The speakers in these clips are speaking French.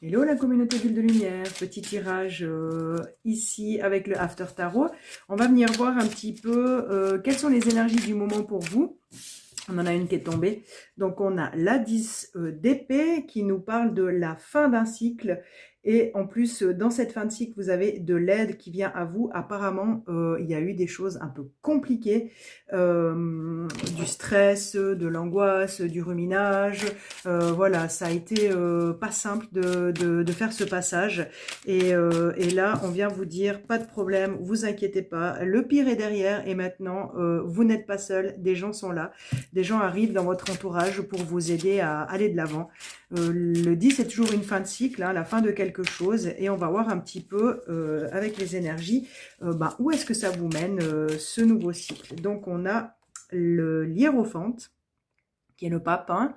Hello la communauté Bulle de Lumière, petit tirage ici avec le After Tarot. On va venir voir un petit peu quelles sont les énergies du moment pour vous. On en a une qui est tombée. Donc on a la 10 d'épée qui nous parle de la fin d'un cycle. Et en plus, dans cette fin de cycle, vous avez de l'aide qui vient à vous. Apparemment, il y a eu des choses un peu compliquées. Du stress, de l'angoisse, du ruminage. Voilà, ça a été pas simple de faire ce passage. Et là, on vient vous dire, pas de problème, vous inquiétez pas. Le pire est derrière et maintenant, vous n'êtes pas seul. Des gens sont là. Des gens arrivent dans votre entourage pour vous aider à aller de l'avant. Le 10, c'est toujours une fin de cycle, hein, la fin de quelque chose. Et on va voir un petit peu avec les énergies où est-ce que ça vous mène ce nouveau cycle. Donc, on a le hiérophante, qui est le pape, hein,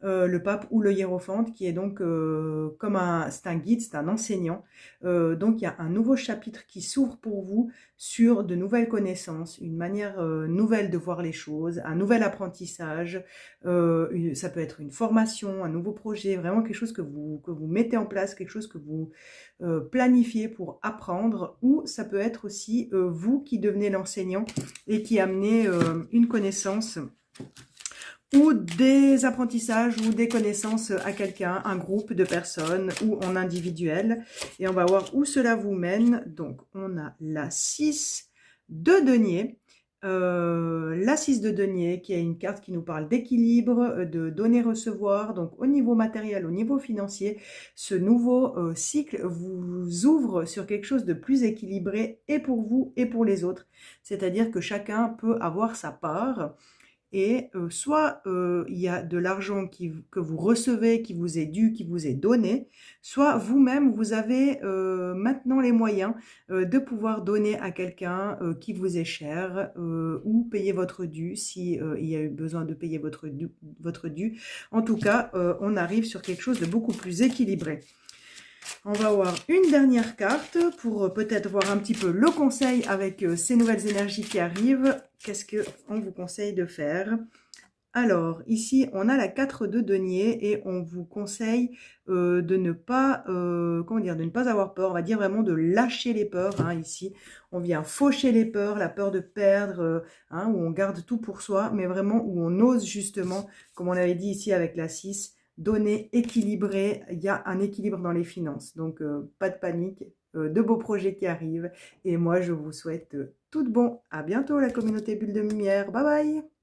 le pape ou le hiérophante, qui est donc c'est un guide, c'est un enseignant. Donc il y a un nouveau chapitre qui s'ouvre pour vous sur de nouvelles connaissances, une manière nouvelle de voir les choses, un nouvel apprentissage. Ça peut être une formation, un nouveau projet, vraiment quelque chose que vous mettez en place, quelque chose que vous planifiez pour apprendre, ou ça peut être aussi vous qui devenez l'enseignant et qui amenez une connaissance ou des apprentissages ou des connaissances à quelqu'un, un groupe de personnes ou en individuel. Et on va voir où cela vous mène. Donc, on a la 6 de denier. La 6 de denier, qui est une carte qui nous parle d'équilibre, de donner-recevoir. Donc, au niveau matériel, au niveau financier, ce nouveau cycle vous ouvre sur quelque chose de plus équilibré et pour vous et pour les autres. C'est-à-dire que chacun peut avoir sa part. Et soit il y a de l'argent que vous recevez, qui vous est dû, qui vous est donné, soit vous-même, vous avez maintenant les moyens de pouvoir donner à quelqu'un qui vous est cher ou payer votre dû si il y a eu besoin de payer votre dû. En tout cas, on arrive sur quelque chose de beaucoup plus équilibré. On va voir une dernière carte pour peut-être voir un petit peu le conseil avec ces nouvelles énergies qui arrivent. Qu'est-ce qu'on vous conseille de faire? Alors, ici, on a la 4 de denier et on vous conseille de ne pas, de ne pas avoir peur. On va dire vraiment de lâcher les peurs. Hein, ici, on vient faucher les peurs, la peur de perdre, où on garde tout pour soi, mais vraiment où on ose justement, comme on avait dit ici avec la 6, donner, équilibrer. Il y a un équilibre dans les finances. Donc, pas de panique, de beaux projets qui arrivent. Et moi, je vous souhaite tout de bon. À bientôt, la communauté Bulle de Lumière. Bye bye!